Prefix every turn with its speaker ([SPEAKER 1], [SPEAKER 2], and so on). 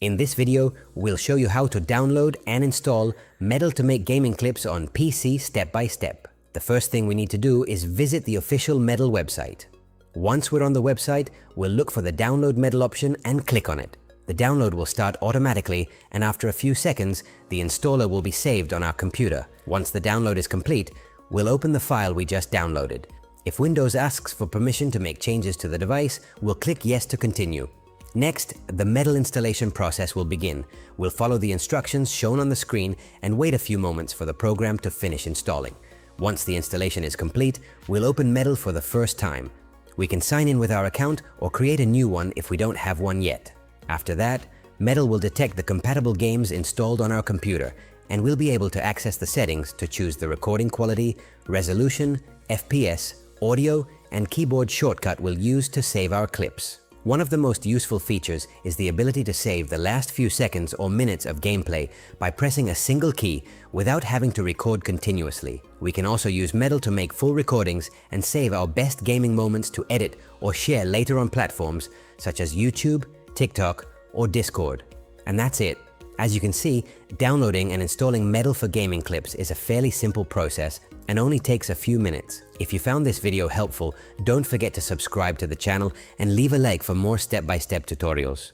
[SPEAKER 1] In this video, we'll show you how to download and install Metal to make gaming clips on PC step by step. The first thing we need to do is visit the official Metal website. Once we're on the website, we'll look for the Download Metal option and click on it. The download will start automatically, and after a few seconds, the installer will be saved on our computer. Once the download is complete, we'll open the file we just downloaded. If Windows asks for permission to make changes to the device, we'll click Yes to continue. Next, the Metal installation process will begin. We'll follow the instructions shown on the screen and wait a few moments for the program to finish installing. Once the installation is complete, we'll open Metal for the first time. We can sign in with our account or create a new one if we don't have one yet. After that, Metal will detect the compatible games installed on our computer, and we'll be able to access the settings to choose the recording quality, resolution, FPS, audio, and keyboard shortcut we'll use to save our clips. One of the most useful features is the ability to save the last few seconds or minutes of gameplay by pressing a single key without having to record continuously. We can also use Metal to make full recordings and save our best gaming moments to edit or share later on platforms such as YouTube, TikTok, or Discord. And that's it. As you can see, downloading and installing Metal for gaming clips is a fairly simple process and only takes a few minutes. If you found this video helpful, don't forget to subscribe to the channel and leave a like for more step-by-step tutorials.